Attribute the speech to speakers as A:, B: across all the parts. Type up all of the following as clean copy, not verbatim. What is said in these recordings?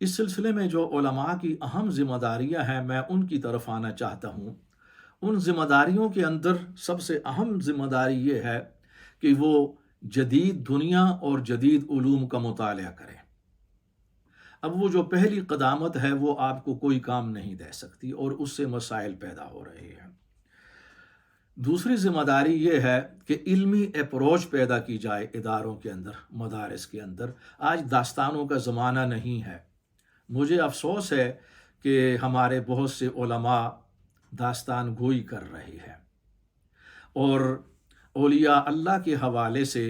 A: اس سلسلے میں جو علماء کی اہم ذمہ داریاں ہیں میں ان کی طرف آنا چاہتا ہوں۔ ان ذمہ داریوں کے اندر سب سے اہم ذمہ داری یہ ہے کہ وہ جدید دنیا اور جدید علوم کا مطالعہ کریں۔ اب وہ جو پہلی قدامت ہے وہ آپ کو کوئی کام نہیں دے سکتی اور اس سے مسائل پیدا ہو رہے ہیں۔ دوسری ذمہ داری یہ ہے کہ علمی اپروچ پیدا کی جائے اداروں کے اندر، مدارس کے اندر۔ آج داستانوں کا زمانہ نہیں ہے۔ مجھے افسوس ہے کہ ہمارے بہت سے علماء داستان گوئی کر رہے ہیں اور اولیاء اللہ کے حوالے سے،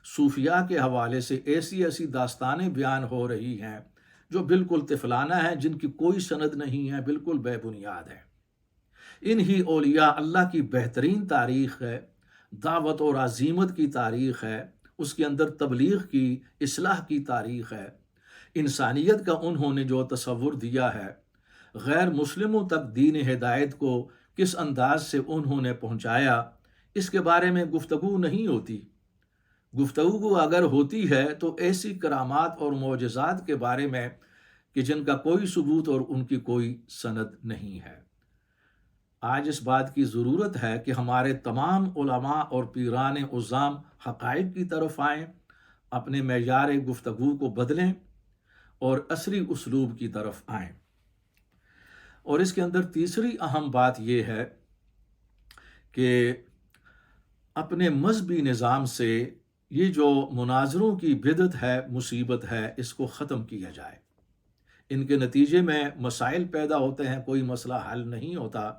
A: صوفیاء کے حوالے سے ایسی داستانیں بیان ہو رہی ہیں جو بالکل طفلانہ ہیں، جن کی کوئی سند نہیں ہے، بالکل بے بنیاد ہے۔ انہی اولیاء اللہ کی بہترین تاریخ ہے، دعوت اور عزیمت کی تاریخ ہے، اس کے اندر تبلیغ کی، اصلاح کی تاریخ ہے۔ انسانیت کا انہوں نے جو تصور دیا ہے، غیر مسلموں تک دین ہدایت کو کس انداز سے انہوں نے پہنچایا، اس کے بارے میں گفتگو نہیں ہوتی۔ گفتگو اگر ہوتی ہے تو ایسی کرامات اور معجزات کے بارے میں کہ جن کا کوئی ثبوت اور ان کی کوئی سند نہیں ہے۔ آج اس بات کی ضرورت ہے کہ ہمارے تمام علماء اور پیران عظام حقائق کی طرف آئیں، اپنے معیار گفتگو کو بدلیں اور عصری اسلوب کی طرف آئیں۔ اور اس کے اندر تیسری اہم بات یہ ہے کہ اپنے مذہبی نظام سے یہ جو مناظروں کی بدعت ہے، مصیبت ہے، اس کو ختم کیا جائے۔ ان کے نتیجے میں مسائل پیدا ہوتے ہیں، کوئی مسئلہ حل نہیں ہوتا۔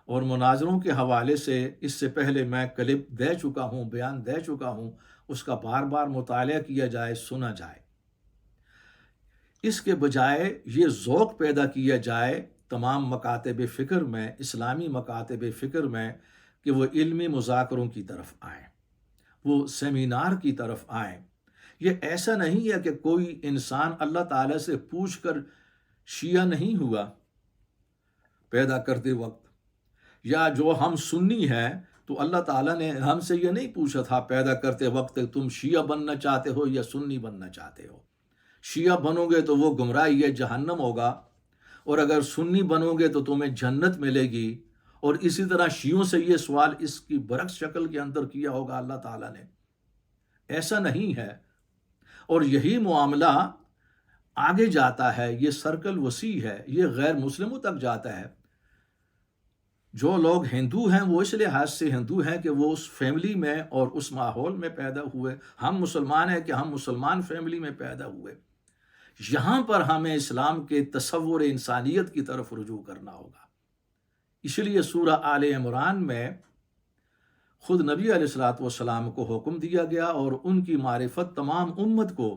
A: اور مناظروں کے حوالے سے اس سے پہلے میں کلپ دے چکا ہوں، بیان دے چکا ہوں، اس کا بار بار مطالعہ کیا جائے، سنا جائے۔ اس کے بجائے یہ ذوق پیدا کیا جائے تمام مکاتب فکر میں، اسلامی مکاتب فکر میں، کہ وہ علمی مذاکروں کی طرف آئیں، وہ سیمینار کی طرف آئیں۔ یہ ایسا نہیں ہے کہ کوئی انسان اللہ تعالیٰ سے پوچھ کر شیعہ نہیں ہوا پیدا کرتے وقت، یا جو ہم سنی ہیں تو اللہ تعالیٰ نے ہم سے یہ نہیں پوچھا تھا پیدا کرتے وقت تم شیعہ بننا چاہتے ہو یا سنی بننا چاہتے ہو۔ شیعہ بنو گے تو وہ گمراہی ہے، جہنم ہوگا، اور اگر سنی بنو گے تو تمہیں جنت ملے گی۔ اور اسی طرح شیعوں سے یہ سوال اس کی برعکس شکل کے اندر کیا ہوگا اللہ تعالیٰ نے۔ ایسا نہیں ہے، اور یہی معاملہ آگے جاتا ہے، یہ سرکل وسیع ہے، یہ غیر مسلموں تک جاتا ہے۔ جو لوگ ہندو ہیں وہ اس لحاظ سے ہندو ہیں کہ وہ اس فیملی میں اور اس ماحول میں پیدا ہوئے۔ ہم مسلمان ہیں کہ ہم مسلمان فیملی میں پیدا ہوئے۔ یہاں پر ہمیں اسلام کے تصور انسانیت کی طرف رجوع کرنا ہوگا۔ اس لیے سورہ آل عمران میں خود نبی علیہ الصلوۃ والسلام کو حکم دیا گیا اور ان کی معرفت تمام امت کو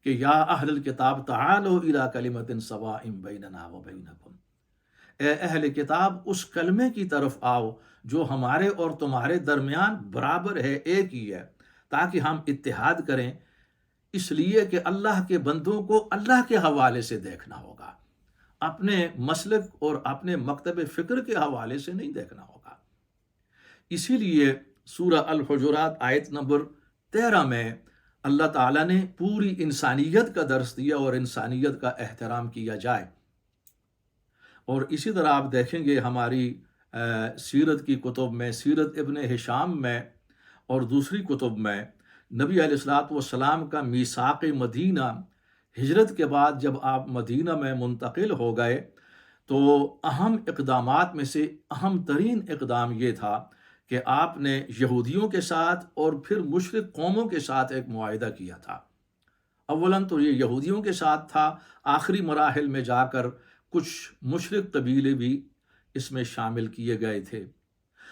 A: کہ یا اہل الکتاب تعالوا الی کلمۃ سواء بیننا وبینکم، اے اہل کتاب اس کلمے کی طرف آؤ جو ہمارے اور تمہارے درمیان برابر ہے، ایک ہی ہے، تاکہ ہم اتحاد کریں۔ اس لیے کہ اللہ کے بندوں کو اللہ کے حوالے سے دیکھنا ہوگا، اپنے مسلک اور اپنے مکتب فکر کے حوالے سے نہیں دیکھنا ہوگا۔ اسی لیے سورہ الحجرات آیت نمبر 13 میں اللہ تعالیٰ نے پوری انسانیت کا درس دیا اور انسانیت کا احترام کیا جائے۔ اور اسی طرح آپ دیکھیں گے ہماری سیرت کی کتب میں، سیرت ابن ہشام میں اور دوسری کتب میں، نبی علیہ الصلوۃ والسلام کا میثاق مدینہ، ہجرت کے بعد جب آپ مدینہ میں منتقل ہو گئے تو اہم اقدامات میں سے اہم ترین اقدام یہ تھا کہ آپ نے یہودیوں کے ساتھ اور پھر مشرک قوموں کے ساتھ ایک معاہدہ کیا تھا۔ اولاً تو یہ یہودیوں کے ساتھ تھا، آخری مراحل میں جا کر کچھ مشرک قبیلے بھی اس میں شامل کیے گئے تھے،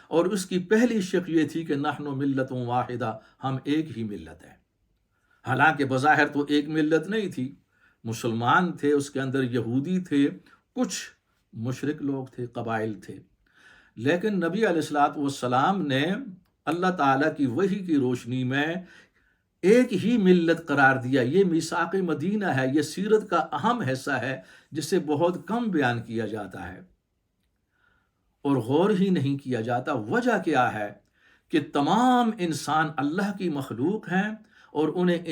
A: اور اس کی پہلی شق یہ تھی کہ نحن ملت واحدہ، ہم ایک ہی ملت ہیں۔ حالانکہ بظاہر تو ایک ملت نہیں تھی، مسلمان تھے، اس کے اندر یہودی تھے، کچھ مشرک لوگ تھے، قبائل تھے، لیکن نبی علیہ الصلوۃ والسلام نے اللہ تعالیٰ کی وحی کی روشنی میں ایک ہی ملت قرار دیا۔ یہ میثاق مدینہ ہے، یہ سیرت کا اہم حصہ ہے جسے بہت کم بیان کیا جاتا ہے اور غور ہی نہیں کیا جاتا۔ وجہ کیا ہے کہ تمام انسان اللہ کی مخلوق ہیں اور انہیں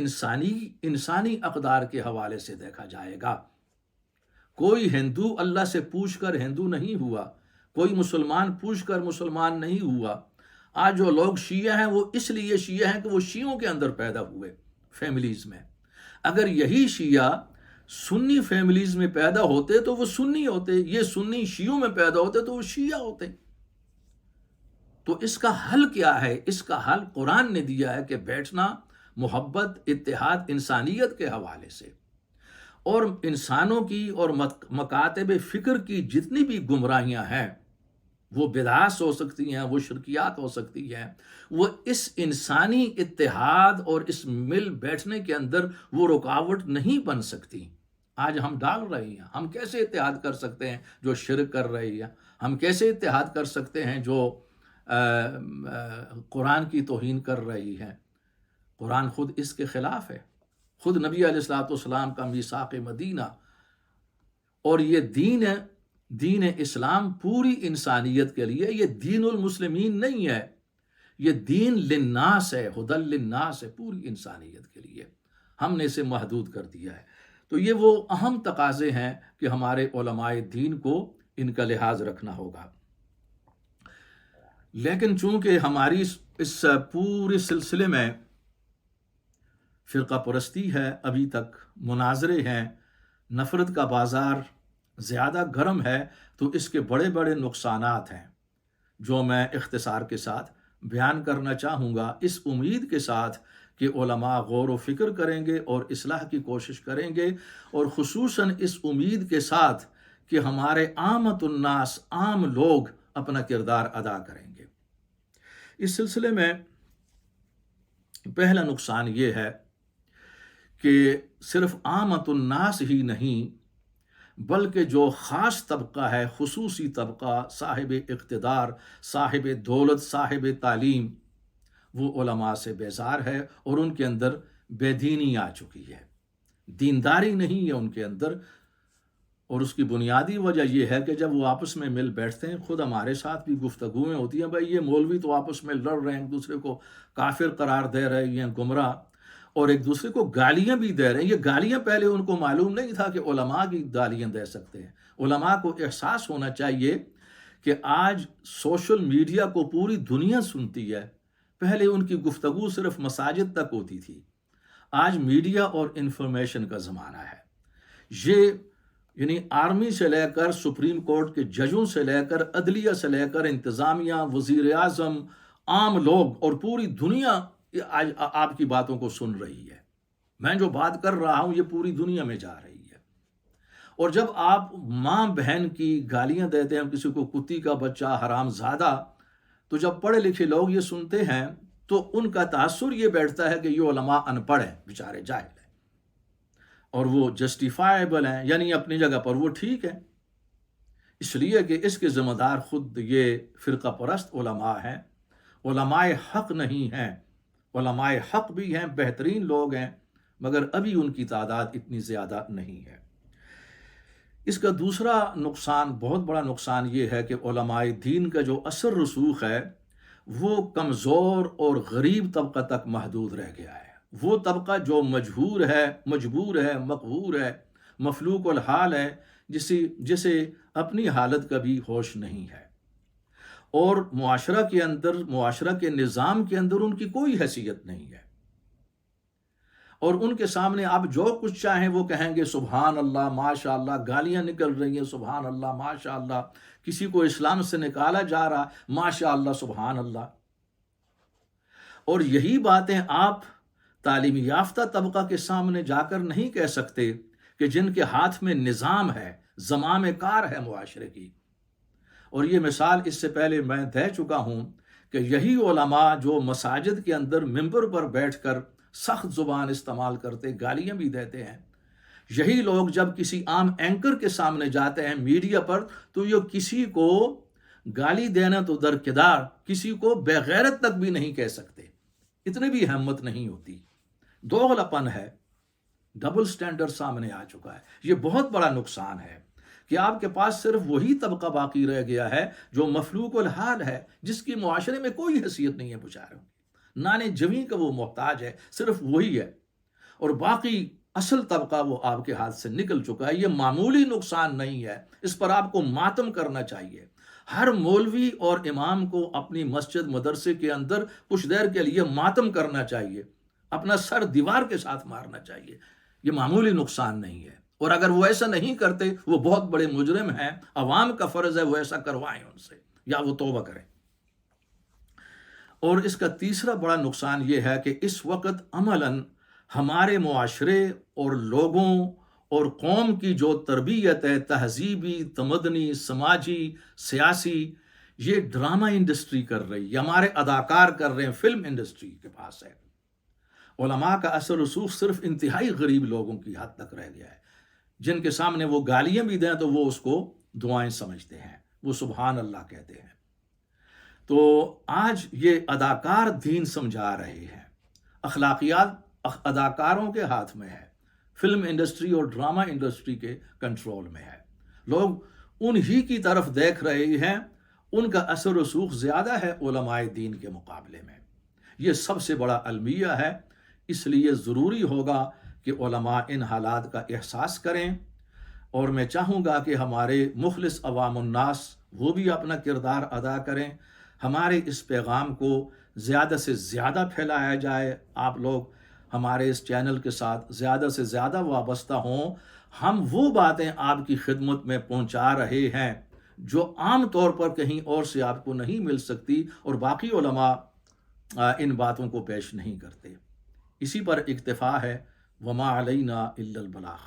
A: انسانی اقدار کے حوالے سے دیکھا جائے گا۔ کوئی ہندو اللہ سے پوچھ کر ہندو نہیں ہوا، کوئی مسلمان پوچھ کر مسلمان نہیں ہوا۔ آج جو لوگ شیعہ ہیں وہ اس لیے شیعہ ہیں کہ وہ شیعوں کے اندر پیدا ہوئے، فیملیز میں۔ اگر یہی شیعہ سنی فیملیز میں پیدا ہوتے تو وہ سنی ہوتے، یہ سنی شیعوں میں پیدا ہوتے تو وہ شیعہ ہوتے۔ تو اس کا حل کیا ہے؟ اس کا حل قرآن نے دیا ہے کہ بیٹھنا محبت، اتحاد، انسانیت کے حوالے سے، اور انسانوں کی اور مکاتب فکر کی جتنی بھی گمراہیاں ہیں، وہ بدعات ہو سکتی ہیں، وہ شرکیات ہو سکتی ہیں، وہ اس انسانی اتحاد اور اس مل بیٹھنے کے اندر وہ رکاوٹ نہیں بن سکتی۔ آج ہم ڈال رہے ہیں، ہم کیسے اتحاد کر سکتے ہیں جو شرک کر رہی ہے؟ ہم کیسے اتحاد کر سکتے ہیں جو قرآن کی توہین کر رہی ہے؟ قرآن خود اس کے خلاف ہے۔ خود نبی علیہ الصلوۃ والسلام کا میثاق مدینہ اور یہ دین اسلام پوری انسانیت کے لیے، یہ دین المسلمین نہیں ہے، یہ دین للناس ہے، ہدی للناس ہے، پوری انسانیت کے لیے۔ ہم نے اسے محدود کر دیا ہے۔ تو یہ وہ اہم تقاضے ہیں کہ ہمارے علماء دین کو ان کا لحاظ رکھنا ہوگا۔ لیکن چونکہ ہماری اس پورے سلسلے میں فرقہ پرستی ہے، ابھی تک مناظرے ہیں، نفرت کا بازار زیادہ گرم ہے، تو اس کے بڑے بڑے نقصانات ہیں جو میں اختصار کے ساتھ بیان کرنا چاہوں گا، اس امید کے ساتھ کہ علماء غور و فکر کریں گے اور اصلاح کی کوشش کریں گے، اور خصوصاً اس امید کے ساتھ کہ ہمارے عامت الناس، عام لوگ اپنا کردار ادا کریں گے۔ اس سلسلے میں پہلا نقصان یہ ہے کہ صرف عامت الناس ہی نہیں، بلکہ جو خاص طبقہ ہے، خصوصی طبقہ، صاحب اقتدار، صاحب دولت، صاحب تعلیم، وہ علماء سے بیزار ہے اور ان کے اندر بے دینی آ چکی ہے، دینداری نہیں ہے ان کے اندر۔ اور اس کی بنیادی وجہ یہ ہے کہ جب وہ آپس میں مل بیٹھتے ہیں، خود ہمارے ساتھ بھی گفتگویں ہوتی ہیں، بھائی یہ مولوی تو آپس میں لڑ رہے ہیں، ایک دوسرے کو کافر قرار دے رہے ہیں، گمراہ، اور ایک دوسرے کو گالیاں بھی دے رہے ہیں۔ یہ گالیاں پہلے ان کو معلوم نہیں تھا کہ علماء کی گالیاں دے سکتے ہیں۔ علماء کو احساس ہونا چاہیے کہ آج سوشل میڈیا کو پوری دنیا سنتی ہے، پہلے ان کی گفتگو صرف مساجد تک ہوتی تھی، آج میڈیا اور انفارمیشن کا زمانہ ہے۔ یہ یعنی آرمی سے لے کر سپریم کورٹ کے ججوں سے لے کر عدلیہ سے لے کر انتظامیہ، وزیر اعظم، عام لوگ اور پوری دنیا آج آپ کی باتوں کو سن رہی ہے۔ میں جو بات کر رہا ہوں یہ پوری دنیا میں جا رہی ہے۔ اور جب آپ ماں بہن کی گالیاں دیتے ہیں، کسی کو کتی کا بچہ، حرام زادہ، تو جب پڑھے لکھے لوگ یہ سنتے ہیں تو ان کا تاثر یہ بیٹھتا ہے کہ یہ علماء ان پڑھ ہیں، بیچارے جاہل ہیں، اور وہ جسٹیفائیبل ہیں، یعنی اپنی جگہ پر وہ ٹھیک ہے، اس لیے کہ اس کے ذمہ دار خود یہ فرقہ پرست علماء ہیں، علماء حق نہیں ہیں۔ علماء حق بھی ہیں، بہترین لوگ ہیں، مگر ابھی ان کی تعداد اتنی زیادہ نہیں ہے۔ اس کا دوسرا نقصان، بہت بڑا نقصان یہ ہے کہ علماء دین کا جو اثر رسوخ ہے وہ کمزور اور غریب طبقہ تک محدود رہ گیا ہے۔ وہ طبقہ جو مجبور ہے، مقہور ہے، مفلوق الحال ہے، جسے اپنی حالت کا بھی ہوش نہیں ہے، اور معاشرہ کے نظام کے اندر ان کی کوئی حیثیت نہیں ہے، اور ان کے سامنے آپ جو کچھ چاہیں وہ کہیں گے، سبحان اللہ، ماشاء اللہ، گالیاں نکل رہی ہیں، سبحان اللہ، ماشاء اللہ، کسی کو اسلام سے نکالا جا رہا، ماشاء اللہ، سبحان اللہ۔ اور یہی باتیں آپ تعلیم یافتہ طبقہ کے سامنے جا کر نہیں کہہ سکتے کہ جن کے ہاتھ میں نظام ہے، زمام کار ہے معاشرے کی۔ اور یہ مثال اس سے پہلے میں دے چکا ہوں کہ یہی علماء جو مساجد کے اندر ممبر پر بیٹھ کر سخت زبان استعمال کرتے، گالیاں بھی دیتے ہیں، یہی لوگ جب کسی عام اینکر کے سامنے جاتے ہیں میڈیا پر تو یہ کسی کو گالی دینا تو درکدار، کسی کو بے غیرت تک بھی نہیں کہہ سکتے، اتنی بھی ہمت نہیں ہوتی۔ دوغلاپن ہے، ڈبل سٹینڈرڈ سامنے آ چکا ہے۔ یہ بہت بڑا نقصان ہے کہ آپ کے پاس صرف وہی طبقہ باقی رہ گیا ہے جو مفلوق الحال ہے، جس کی معاشرے میں کوئی حیثیت نہیں ہے، بیچاروں کی، نانے جویں کا وہ محتاج ہے، صرف وہی ہے، اور باقی اصل طبقہ وہ آپ کے ہاتھ سے نکل چکا ہے۔ یہ معمولی نقصان نہیں ہے، اس پر آپ کو ماتم کرنا چاہیے۔ ہر مولوی اور امام کو اپنی مسجد مدرسے کے اندر کچھ دیر کے لیے ماتم کرنا چاہیے، اپنا سر دیوار کے ساتھ مارنا چاہیے۔ یہ معمولی نقصان نہیں ہے، اور اگر وہ ایسا نہیں کرتے وہ بہت بڑے مجرم ہیں۔ عوام کا فرض ہے وہ ایسا کروائیں ان سے، یا وہ توبہ کریں۔ اور اس کا تیسرا بڑا نقصان یہ ہے کہ اس وقت عملاً ہمارے معاشرے اور لوگوں اور قوم کی جو تربیت ہے، تہذیبی، تمدنی، سماجی، سیاسی، یہ ڈرامہ انڈسٹری کر رہی ہے، ہمارے اداکار کر رہے ہیں، فلم انڈسٹری کے پاس ہے۔ علماء کا اثر رسوخ صرف انتہائی غریب لوگوں کی حد تک رہ گیا ہے، جن کے سامنے وہ گالیاں بھی دیں تو وہ اس کو دعائیں سمجھتے ہیں، وہ سبحان اللہ کہتے ہیں۔ تو آج یہ اداکار دین سمجھا رہے ہیں، اخلاقیات اداکاروں کے ہاتھ میں ہے، فلم انڈسٹری اور ڈرامہ انڈسٹری کے کنٹرول میں ہے، لوگ انہی کی طرف دیکھ رہے ہیں، ان کا اثر و رسوخ زیادہ ہے علماء دین کے مقابلے میں۔ یہ سب سے بڑا المیہ ہے، اس لیے ضروری ہوگا کہ علماء ان حالات کا احساس کریں، اور میں چاہوں گا کہ ہمارے مخلص عوام الناس وہ بھی اپنا کردار ادا کریں، ہمارے اس پیغام کو زیادہ سے زیادہ پھیلایا جائے، آپ لوگ ہمارے اس چینل کے ساتھ زیادہ سے زیادہ وابستہ ہوں، ہم وہ باتیں آپ کی خدمت میں پہنچا رہے ہیں جو عام طور پر کہیں اور سے آپ کو نہیں مل سکتی، اور باقی علماء ان باتوں کو پیش نہیں کرتے۔ اسی پر اکتفا ہے، وما علینا الا البلاغ۔